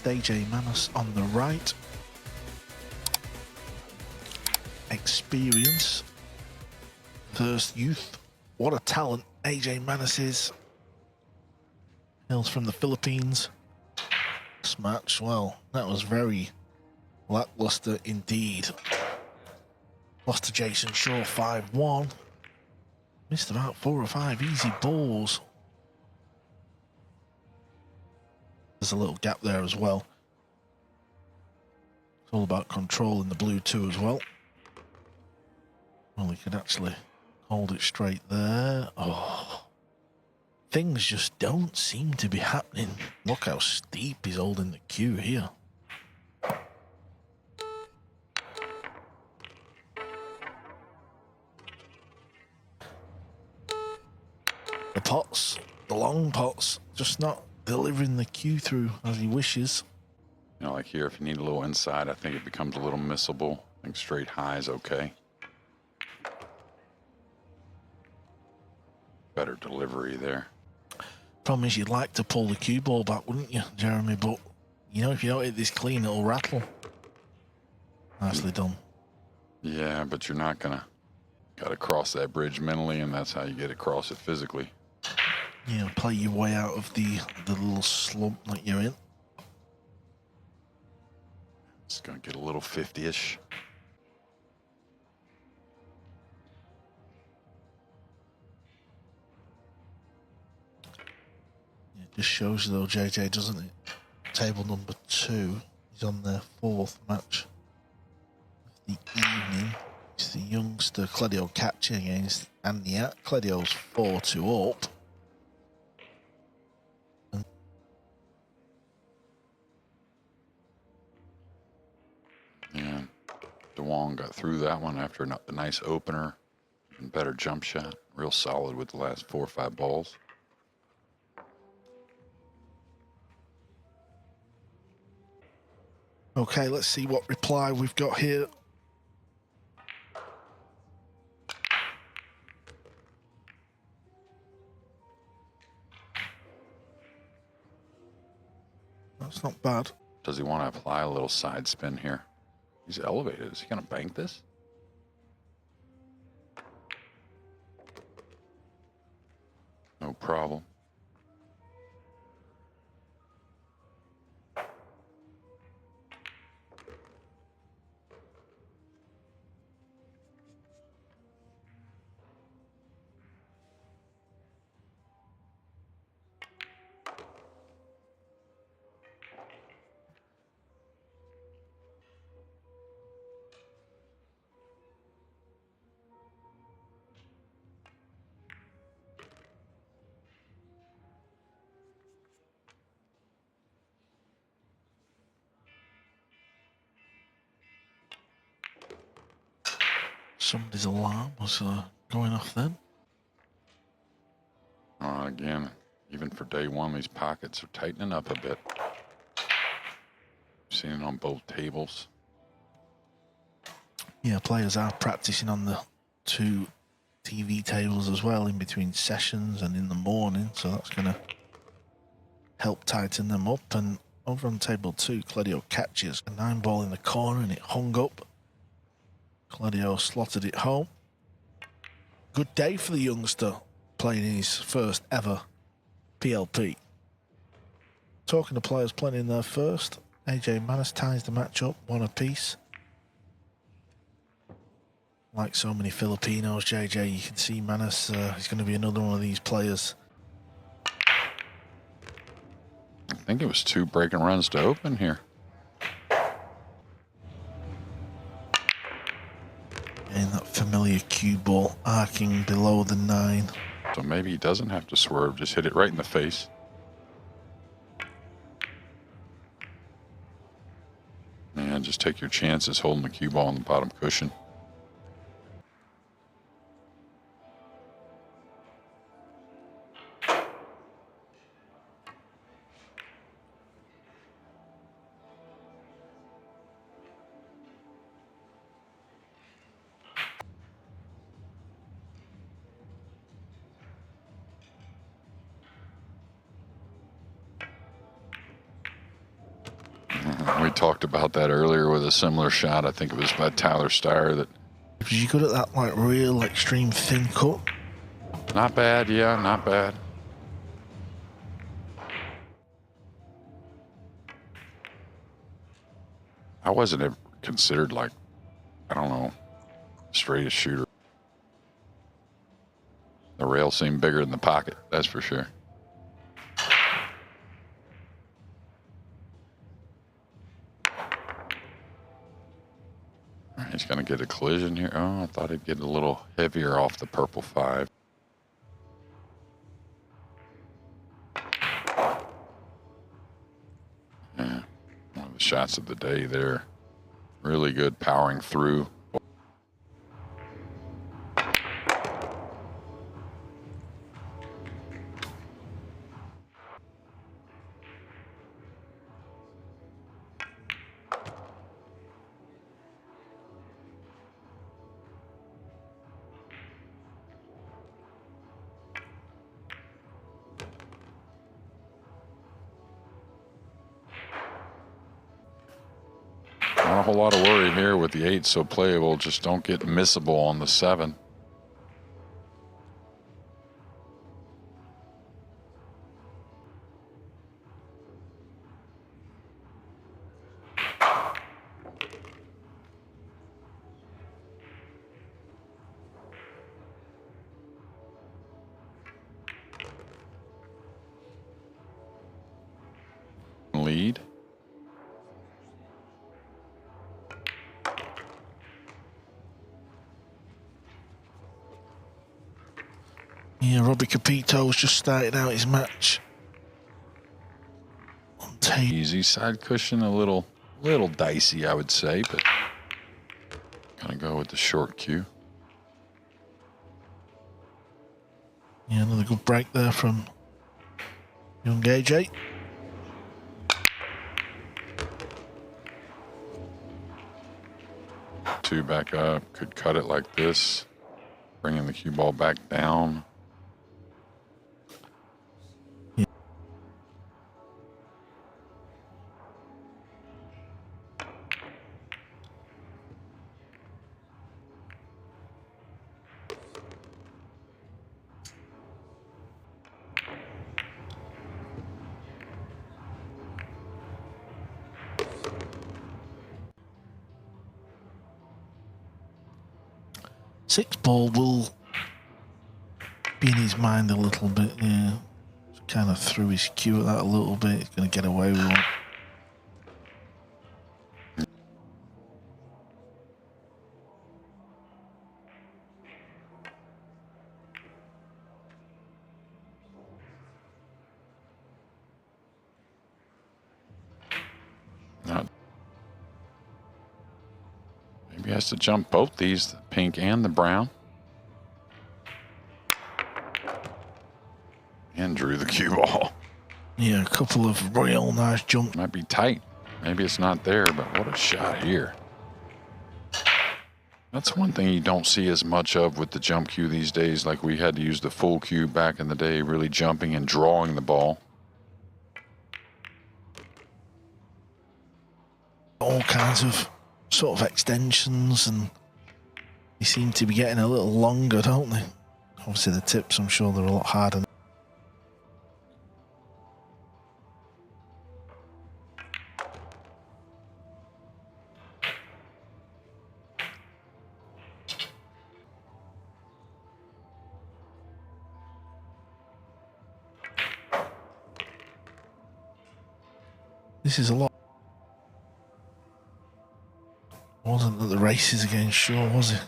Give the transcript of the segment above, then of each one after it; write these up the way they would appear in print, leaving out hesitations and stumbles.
left, AJ Manas on the right. Experience. First youth. What a talent AJ Manas is. Hails from the Philippines. This match, well, that was very lackluster indeed. Lost to Jason Shaw 5-1. Missed about 4 or 5 easy balls. There's a little gap there as well. It's all about control in the blue too as well. Well, he could actually hold it straight there. Oh, things just don't seem to be happening. Look how steep he's holding the cue here. The pots, the long pots, just not delivering the cue through as he wishes. You know, like here, if you need a little inside, I think it becomes a little missable. I think straight high is okay. Better delivery there. Problem is, you'd like to pull the cue ball back, wouldn't you, Jeremy? But, you know, if you don't hit this clean, it'll rattle. Nicely done. Yeah, but you're not gonna... Gotta cross that bridge mentally, and that's how you get across it physically. Yeah, play your way out of the little slump that you're in. It's gonna get a little 50-ish. It just shows you though, JJ, doesn't it? Table number 2. He's on their 4th match of the evening. It's the youngster Claudio catching against Aniat. Claudio's 4-2 up. Yeah, Duong got through that one after a nice opener and better jump shot. Real solid with the last 4 or 5 balls. Okay, let's see what reply we've got here. That's not bad. Does he want to apply a little side spin here? He's elevated. Is he going to bank this? No problem. Somebody's alarm was going off then. Again, even for day one, these pockets are tightening up a bit. Seen it on both tables. Yeah, players are practicing on the 2 TV tables as well in between sessions and in the morning, so that's going to help tighten them up. And over on table 2, Claudio catches a 9-ball in the corner and it hung up. Claudio slotted it home. Good day for the youngster playing in his first ever PLP. Talking to players playing in their first, AJ Manas ties the match up 1 apiece. Like so many Filipinos, JJ, you can see Manas, he's going to be another one of these players. I think it was 2 breaking runs to open here. And that familiar cue ball arcing below the 9. So maybe he doesn't have to swerve, just hit it right in the face. And just take your chances holding the cue ball on the bottom cushion. We talked about that earlier with a similar shot. I think it was by Tyler Steyer. That Was you good at that, like, real extreme thin cut? not bad, yeah, not bad. I wasn't ever considered, like, I don't know, straightest shooter. The rail seemed bigger than the pocket, that's for sure. He's going to get a collision here. Oh, I thought he'd get a little heavier off the purple 5. Yeah, one of the shots of the day there. Really good powering through. Not a whole lot of worry here with the 8 so playable. Just don't get missable on the 7. Lead. Yeah, Robbie Capito's just started out his match. On tape. Easy side cushion, a little dicey, I would say, but gonna go with the short cue. Yeah, another good break there from young AJ. Two back up, could cut it like this, bringing the cue ball back down. Yeah. Six ball will be in his mind a little bit, yeah. Kind of threw his cue at that a little bit. He's going to get away with one. Maybe he has to jump both these, the pink and the brown. And drew the cue ball. Yeah, a couple of real nice jumps. Might be tight. Maybe it's not there, but what a shot here. That's one thing you don't see as much of with the jump cue these days. Like we had to use the full cue back in the day, really jumping and drawing the ball. All kinds of sort of extensions, and they seem to be getting a little longer, don't they? Obviously the tips, I'm sure they're a lot harder. This is a lot. Wasn't at the races again, sure, was it?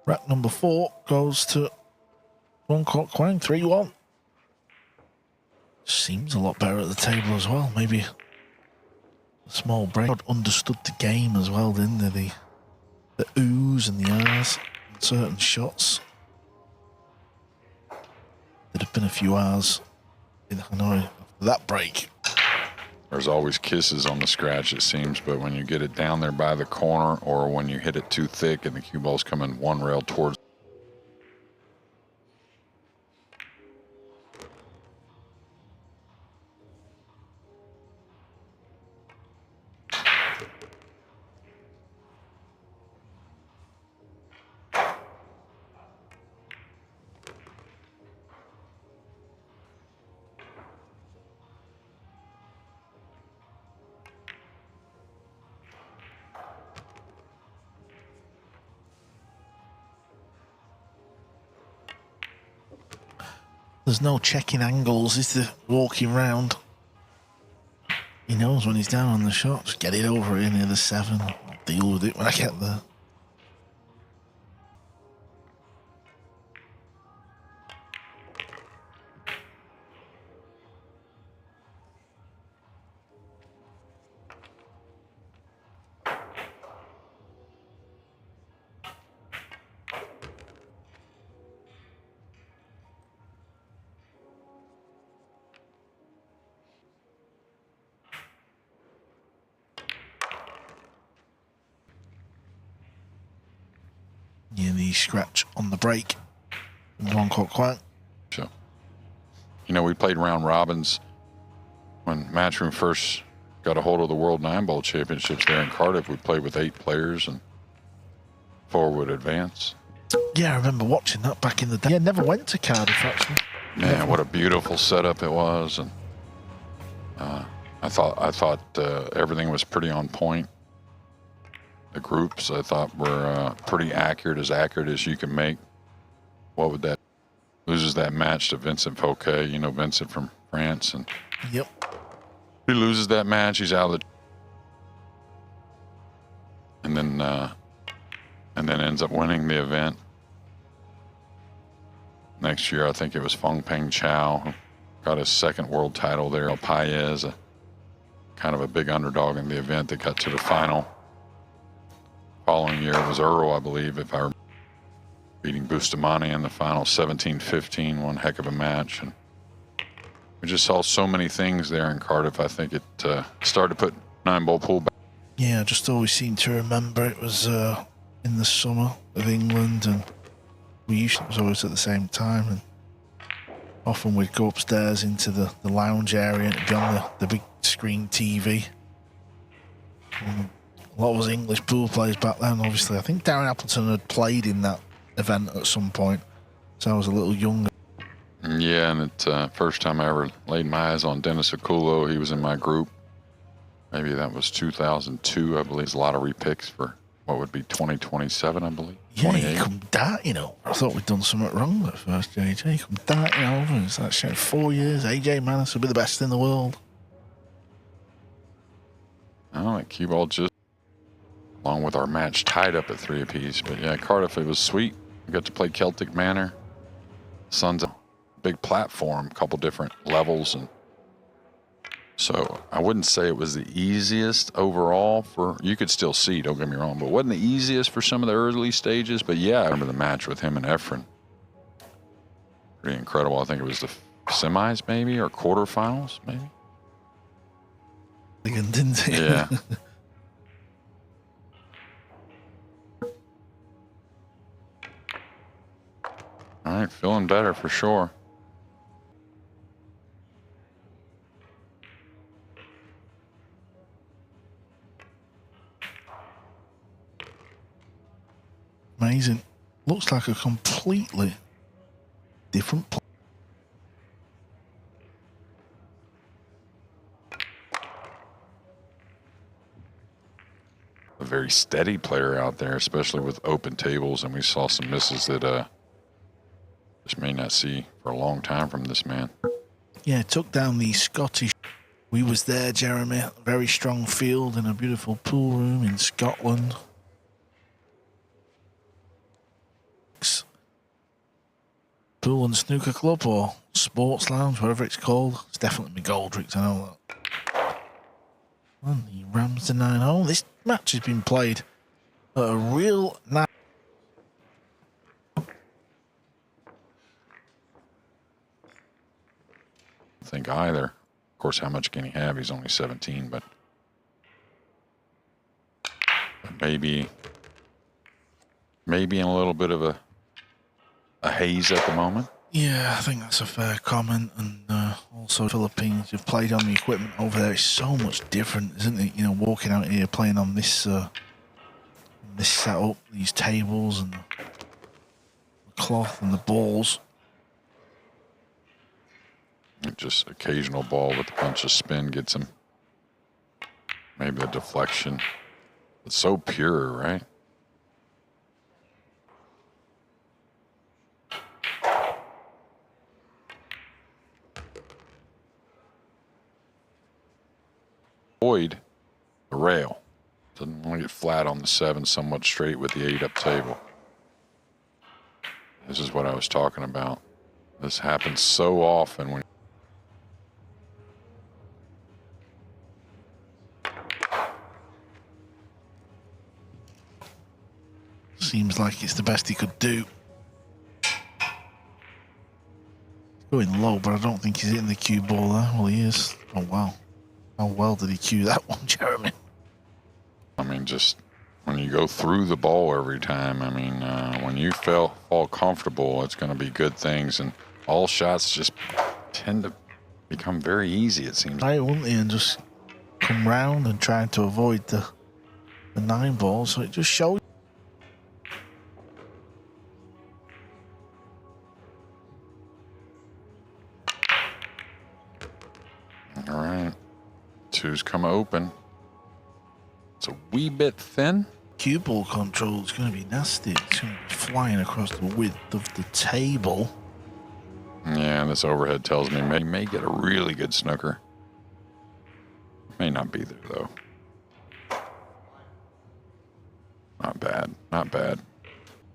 Rack number 4 goes to Duong Quoc Hoang, 3-1. Seems a lot better at the table as well. Maybe a small break. Understood the game as well, didn't they? The oohs and the ahs in certain shots. There'd have been a few hours in Hanoi after that break. There's always kisses on the scratch, it seems, but when you get it down there by the corner or when you hit it too thick and the cue ball's coming one rail towards. There's no checking angles, is there? Walking round. He knows when he's down on the shot. Just get it over here near the 7. I'll deal with it when I get there. Yeah, the scratch on the break. Duong Quoc Hoang. So, you know, we played round robins when Matchroom first got a hold of the World 9-Ball Championships there in Cardiff. We played with 8 players and 4 would advance. Yeah, I remember watching that back in the day. Yeah, never went to Cardiff, actually. Man, what a beautiful setup it was. And I thought everything was pretty on point. The groups, I thought, were pretty accurate as you can make. What would that... Loses that match to Vincent Fouquet, you know, Vincent from France. And Yep. he loses that match, he's out of the... And then ends up winning the event. Next year, I think it was Feng Peng Chao who got his 2nd world title there. Paez, kind of a big underdog in the event that got to the final. Following year, it was Earl, I believe, if I remember, beating Bustamante in the final 17-15, one heck of a match. And we just saw so many things there in Cardiff. I think it started to put 9-ball pool back. Yeah, I just always seem to remember it was in the summer of England, and it was always at the same time, and often we'd go upstairs into the lounge area and it'd be on the big screen TV. And a lot of us English pool players back then, obviously. I think Darren Appleton had played in that event at some point, so I was a little younger. Yeah, and it first time I ever laid my eyes on Dennis Aculo, he was in my group. Maybe that was 2002, I believe. There's a lot of repicks for what would be 2027, I believe. Yeah, you come darting over. I thought we'd done something wrong at first, JJ. You come darting over, and it's like, shit, 4 years, AJ Manis will be the best in the world. Oh, that cue ball just, along with our match, tied up at 3 apiece. But yeah, Cardiff, it was sweet. We got to play Celtic Manor. Sun's a big platform, a couple different levels, and so I wouldn't say it was the easiest overall for, you could still see, don't get me wrong, but it wasn't the easiest for some of the early stages. But yeah, I remember the match with him and Efren. Pretty incredible. I think it was the semis maybe, or quarterfinals maybe. Didn't it? Yeah. All right, feeling better for sure. Amazing. Looks like a completely different play. A very steady player out there, especially with open tables, and we saw some misses that just may not see for a long time from this man. Yeah, took down the Scottish. We was there, Jeremy. A very strong field in a beautiful pool room in Scotland. Pool and snooker club, or sports lounge, whatever it's called. It's definitely McGoldrick's, I know that. And he rams the 9-hole. This match has been played at a real night. I think either. course, how much can he have? He's only 17, but maybe in a little bit of a haze at the moment. Yeah, I think that's a fair comment. And also, Philippines, you've played on the equipment over there. It's so much different, isn't it? You know, walking out here playing on this setup, these tables and the cloth and the balls. Just occasional ball with a bunch of spin gets him. Maybe a deflection. It's so pure, right? Avoid the rail. Doesn't want to get flat on the 7, somewhat straight with the 8 up table. This is what I was talking about. This happens so often when seems like it's the best he could do. Going low, but I don't think he's hitting the cue ball there. Well, he is. Oh, wow. How well did he cue that one, Jeremy? I mean, just when you go through the ball every time, I mean, when you fall comfortable, it's going to be good things. And all shots just tend to become very easy, it seems. Right, wouldn't he? And just come round and try to avoid the 9 ball. So it just shows. All right. 2's come open. It's a wee bit thin. Cue ball control is going to be nasty. It's going to be flying across the width of the table. Yeah, and this overhead tells me he may get a really good snooker. May not be there, though. Not bad. Not bad.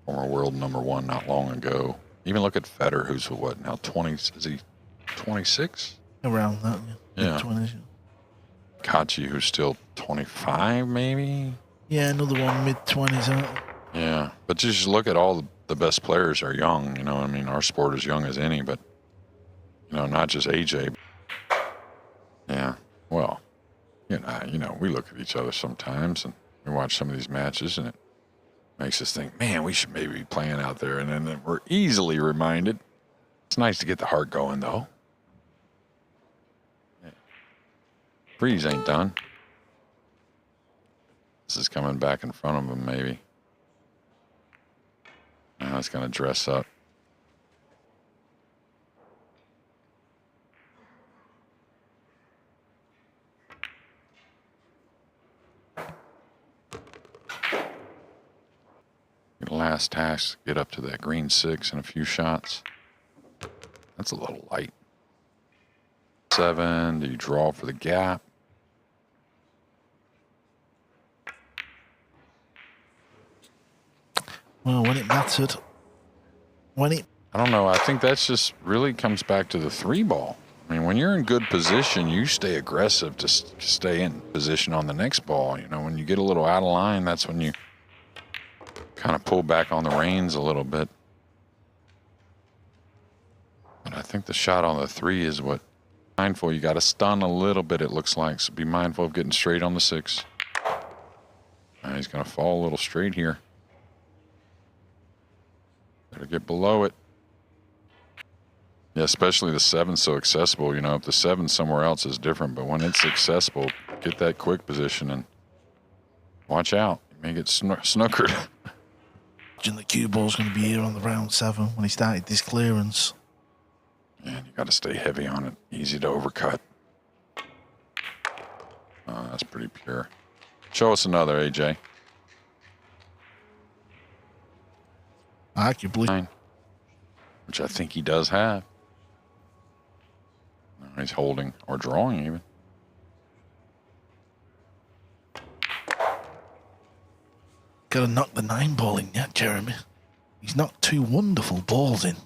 Former world #1 not long ago. Even look at Federer, who's what now, 20? Is he 26? Around that, yeah. 20s. Kachi, who's still 25, maybe? Yeah, another one mid-20s. Yeah, but just look at all the best players are young. You know, I mean, our sport is young as any, but, you know, not just AJ. Yeah, well, you know, we look at each other sometimes and we watch some of these matches and it makes us think, man, we should maybe be playing out there. And then we're easily reminded. It's nice to get the heart going, though. Freeze ain't done. This is coming back in front of him, maybe. Now it's going to dress up. The last task, get up to that green 6 in a few shots. That's a little light. 7, do you draw for the gap? Well, when it mattered. I don't know. I think that's just really comes back to the 3 ball. I mean, when you're in good position, you stay aggressive to stay in position on the next ball. You know, when you get a little out of line, that's when you kind of pull back on the reins a little bit. But I think the shot on the 3 is what mindful. You got to stun a little bit, it looks like. So be mindful of getting straight on the 6. He's going to fall a little straight here. Better get below it. Yeah, especially the 7's so accessible. You know, if the 7 somewhere else is different, but when it's accessible, get that quick position and watch out. You may get snookered. The cue ball's going to be here on the round 7 when he started this clearance. And you got to stay heavy on it. Easy to overcut. Oh, that's pretty pure. Show us another, AJ. Arguably. Which I think he does have. No, he's holding or drawing even. Got to knock the 9 ball in yet, Jeremy. He's knocked 2 wonderful balls in.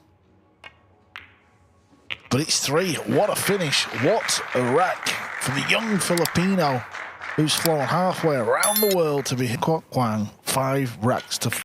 But it's 3. What a finish. What a rack for the young Filipino who's flown halfway around the world to be Quoc Hoang. 5 racks to